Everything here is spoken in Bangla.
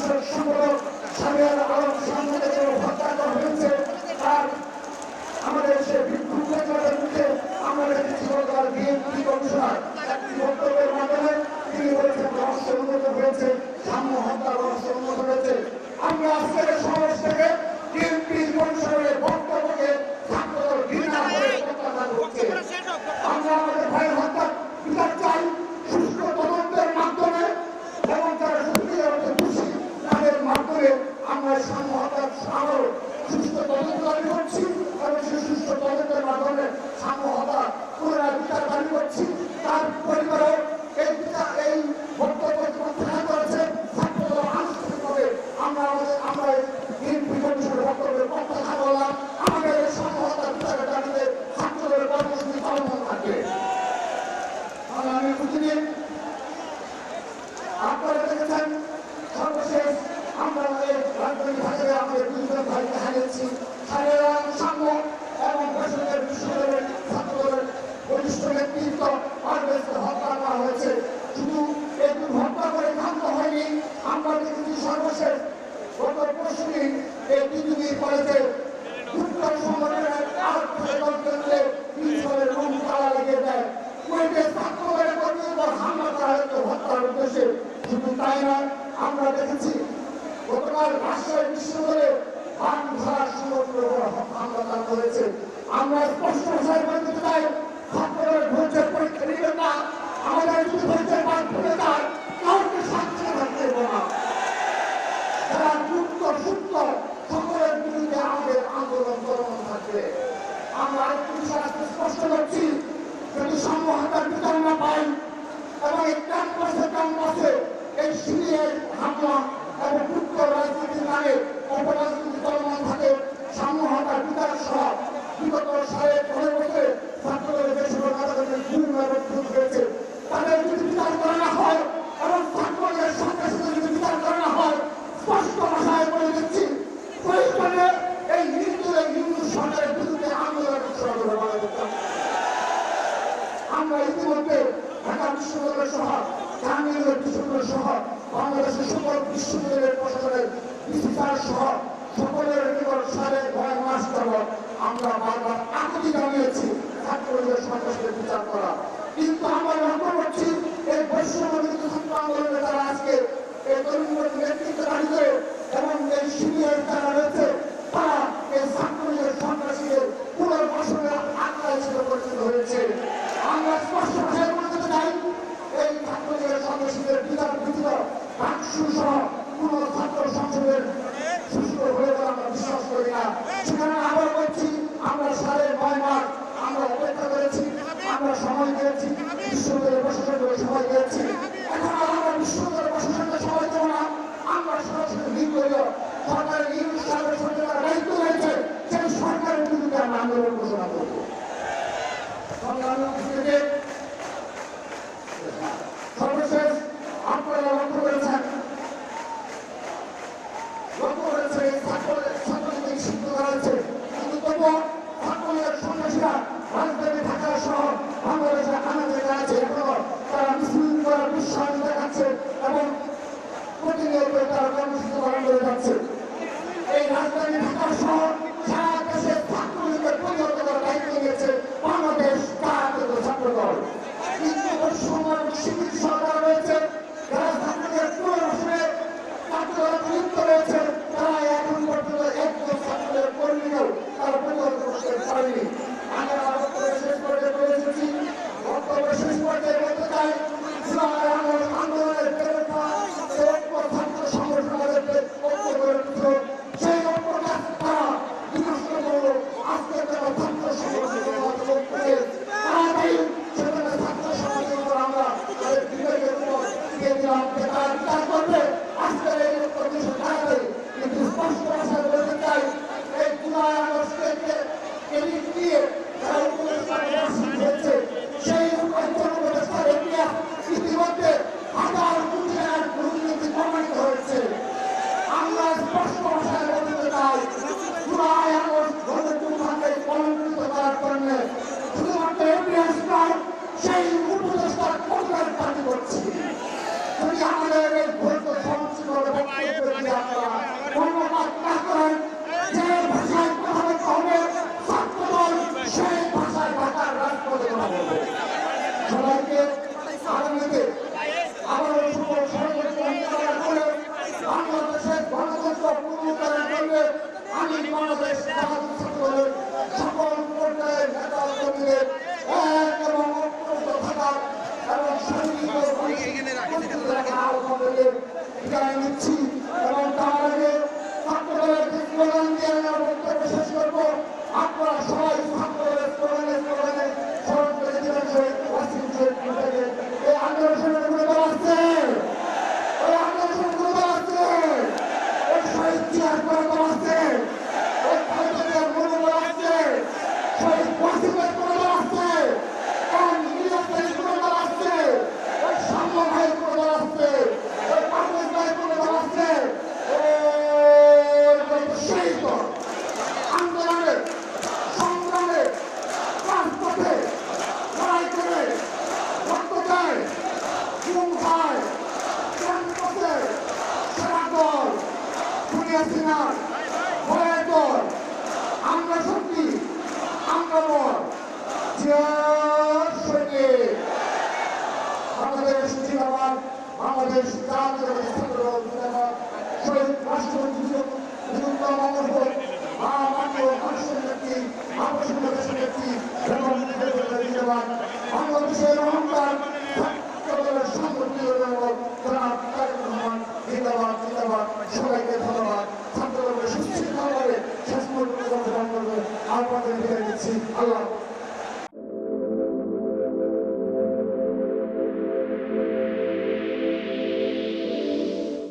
সাংসদ সম্পাদক শাহরিয়ার আলম সাংসদকে হত্যা করা হয়েছে তার আমাদের সে বিক্ষোভ প্রতিবাদের মুখে আমরা দেখেছি গতকাল বিএনপি কমিশনার একটি বক্তব্যের মাধ্যমে তিনি বলেছেন রহস্য উন্নত হয়েছে সাম্য হত্যা রহস্য উন্নত হয়েছে। আমরা আজকের সমাবেশ থেকে বিএনপি কমিশনারের বক্তব্যকে ছাত্রদল ঘৃণা করে প্রত্যাখ্যান করছে। আমরা আমাদের ভাইয়ের হত্যা বিচার চাই সুষ্ঠু তদন্তের মাধ্যমে এবং যারা সত্যিকার অর্থে খুশি তাদের মাধ্যমে আমরা সাম্য হত্যার আরো সুষ্ঠু তদন্ত দাবি করছি এবং সেই সুষ্ঠু তদন্তের মাধ্যমে সাম্য হত্যা পুনরায় বিচার দাবি করছি। তার পরিবারও এই বক্তব্য প্রত্যাখ্যান করেছে। ছাত্রদল আনুষ্ঠানিকভাবে আমরা বিএনপি কমিশনের বক্তব্যের প্রত্যাখ্যান করলাম। আমাদের এই সাম্য হত্যার বিচারের দাবিতে ছাত্রদলের কর্মসূচি চলমান থাকবে। আমি প্রতিদিন আপনারা দেখেছেন সর্বশেষ আমরা রাজধানী ঢাকায় আমাদের দুইজন ভাইকে হারিয়েছি। শাহরিয়ার সাম্য এবং বেসরকারি বিশ্ববিদ্যালয়ের ছাত্রদলের বরিষ্ঠ নেতৃত্ব পারভেজকে হত্যা করা হয়েছে। শুধু এই হত্যা করে ক্ষান্ত হয়নি, আমরা দেখেছি সর্বশেষ গত পরশুদিন এই বিদ্যুৎ কলেজে উত্তর সংগঠনের কেন্দ্রে প্রিন্সিপালের রুম তালা লেগে দেয়। ছাত্রদলের কর্মীর উপর হামলা করা হয়েছে হত্যার উদ্দেশ্যে। শুধু তাই নয়, আমরা দেখেছি গতকাল রাজশাহী বিশ্ববিদ্যালয়ে বান ধরার সংগঠনের উপর হামলা করেছে। আমরা স্পষ্ট ভাষায় বলতে চাই ছাত্রদলের ধৈর্যের পরীক্ষা নেবেন না। আমাদের যদি ধৈর্যের বাদ ভুলে যায় কাউকে শান্তি থাকতে দেব না। যারা যুক্ত সুক্ত সকলের বিরুদ্ধে আমাদের আন্দোলন চলমান থাকবে। আমরা আরেকটি বিষয় স্পষ্ট করছি, যদি সাম্য হত্যার বিচার না পাই এবং এই ক্যাম্পাসে এই সিরিয়ার হামলা এবং যুক্ত রাজনীতির নামে অপরাজনীতি চলমান থাকে, সাম্য হত্যার বিচার সহ বিগত 15 বছরে ছাত্রদলের বেশিরভাগ আদালতের বিভিন্ন হয়েছে। তাদের যদি বিচার করা না হয় এবং ছাত্রদের সন্ত্রাসীদের যদি বিচার করা না হয়, স্পষ্ট ভাষায় বলে দিচ্ছি প্রয়োজনে এই নির্দলীয় হিন্দু সরকারের বিরুদ্ধে আন্দোলন আমরা ইতিমধ্যে ঢাকা বিশ্ববিদ্যালয় সহ জাহাঙ্গীরনগর বিশ্ববিদ্যালয় সহ বাংলাদেশের সকল বিশ্ববিদ্যালয়ের প্রশাসনের বিসিসিআর সহ সকলের নিকট 9.5 মাস যাবৎ আমরা বারবার আকুতি জানিয়েছি ছাত্রদের সন্ত্রাসীদের বিচার করা। কিন্তু আমরা লক্ষ্য করছি এই বৈষম্যবিরোধী ছাত্র আন্দোলনে যারা আজকে এই তরুণদের নেতৃত্বে দাঁড়িয়ে এবং এই সিনিয়র যারা রয়েছে তারা এই ছাত্রদের সন্ত্রাসীদের পুনর্বাসনের আগ্রহ হিসেবে পরিচিত হয়েছে। আমরা স্পষ্ট ভাষায় বলতে চাই এই ছাত্রদের সন্ত্রাসীদের বিচার ব্যতীত ডাকসু সহ কোন ছাত্র সংসদের সুষ্ঠু হয়ে বলে আমরা বিশ্বাস করি না। সেখানে আবার বলছি আমরা 9.5 মাস আমরা অপেক্ষা করেছি, আমরা সময় দিয়েছি, বিশ্ববিদ্যালয়ের প্রশাসনকে সময় দিয়েছি। এখন আমরা বিশ্ববিদ্যালয়ের প্রশাসনকে সময় দেবো না, আমরা সরাসরি নির্দলীয় সরকারের ইউনিট সার্ভিস সরকারের দায়িত্ব রয়েছে সেই সরকারের বিরুদ্ধে আমরা আন্দোলন ঘোষণা করব। সর্বশেষ আপনারা লক্ষ্য করেছেন ছাত্রদের সিদ্ধ করা হয়েছে, কিন্তু তবুও ছাত্রদের সন্ত্রাসীরা রাজধানী ঢাকা সহ বাংলাদেশের আনাচে আছে এখনো তারা মিছিল করার বিশ্বাস দেখাচ্ছে এবং প্রতিনিয়ত তারা কর্মসূচি পালন করে যাচ্ছে। এই রাজধানী ঢাকা সহ সারা দেশে ছাত্রলীগের পরিণত করার দায়িত্ব নিয়েছে বাংলাদেশ জাতীয় ছাত্রদল। কিন্তু বৈষম্যের শিবির সরকার রয়েছে যারা ছাত্রদের পুনর্বাসনে ছাত্রদল লিপ্ত রয়েছে, তারা এখন পর্যন্ত একজন ছাত্রদের কর্মীও তারা পরিবর্তন করতে পারেনি। আমি আমার শেষ পর্যায়ে বলে এসেছি, বক্তব্য শেষ পর্যায়ে বলতে চাই আন্দোলনের প্রেরণা ছাত্র সংগঠন আমাদেরকে ঐক্য করে দিত। সেই ঐক্যটা তারা বিনষ্ট করল। আজকে তারা ছাত্র সংগঠন তাড়াতাড়ি সেখানে ছাত্র সমাজের উপর আমরা তাদের বিবেকের উপর দিয়ে দিলাম যে তারা বিচার করবে। আজকের এই কমিশন তাড়াতাড়ি কিন্তু স্পষ্ট ভাষায় বলতে চাই এই জুলাই আগস্টকে এদিক দিয়ে যারা উপদেষ্টার হয়েছে সেই উপদেষ্টার ইতিহাস ইতিমধ্যে 1000 কোটি টাকার দুর্নীতি প্রমাণিত হয়েছে। আমরা স্পষ্ট ভাষায় বলতে চাই জুলাই আগস্ট গণতন্ত্রকে কলঙ্কিত করার জন্য শুধুমাত্র ইতিহাস নয় সেই উপদেষ্টার পরিবার দাবি করছি। যদি আমাদের এই ভোট সংস্কৃত বলবো সবাইকে আগামীতে আবারও সকল ষড়যন্ত্র মোকাবেলা করে বাংলাদেশের গণতন্ত্র পুনরুদ্ধারের জন্য আমি বাংলাদেশ জাতীয় ছাত্রদলের সকল পর্যায়ের নেতা কর্মীদের এক এবং ঐক্যবদ্ধ থাকার এবং শান্তিপূর্ণ বিদায় নিচ্ছি এবং তার আগে ছাত্রদলের যে স্লোগান দিয়ে আমি বক্তব্য শেষ করবো আপনারা সবাই ছাত্রদলের স্লোগানে স্মরণ করে দিবেন শহীদ ওয়াসিম শহীদ এই আন্দোলনের কোনো দল আছে ওই আন্দোলনের কোনো দল আছে ওই শহীদ জিয়ার কোনো দল আছে ওই ভারতের কোনো দল আছে শহীদ ওয়াসিমের কোনো দল আছে ইলিয়াসের কোনো দল আছে ওই সাম্য ভাইয়ের কোনো দল আছে ওই পারভেজ ভাইয়ের কোনো দল আছে সেই দল আন্দোলনে সংগ্রামে রাজপথে লড়াই করে রক্ত দেয় ঘুম খায় ক্যাম্পাসে সেরা দল দুনিয়া সিনার ভয়ের দল আমরা শক্তি আমরা বল সৈনিক বাংলাদেশ জিন্দাবাদ বাংলাদেশ জাতীয় ছাত্র জিন্দাবাদ শহীদ রাষ্ট্রপতি মাননীয় মাননীয় রাষ্ট্রপতি আবশ্যক ব্যক্তি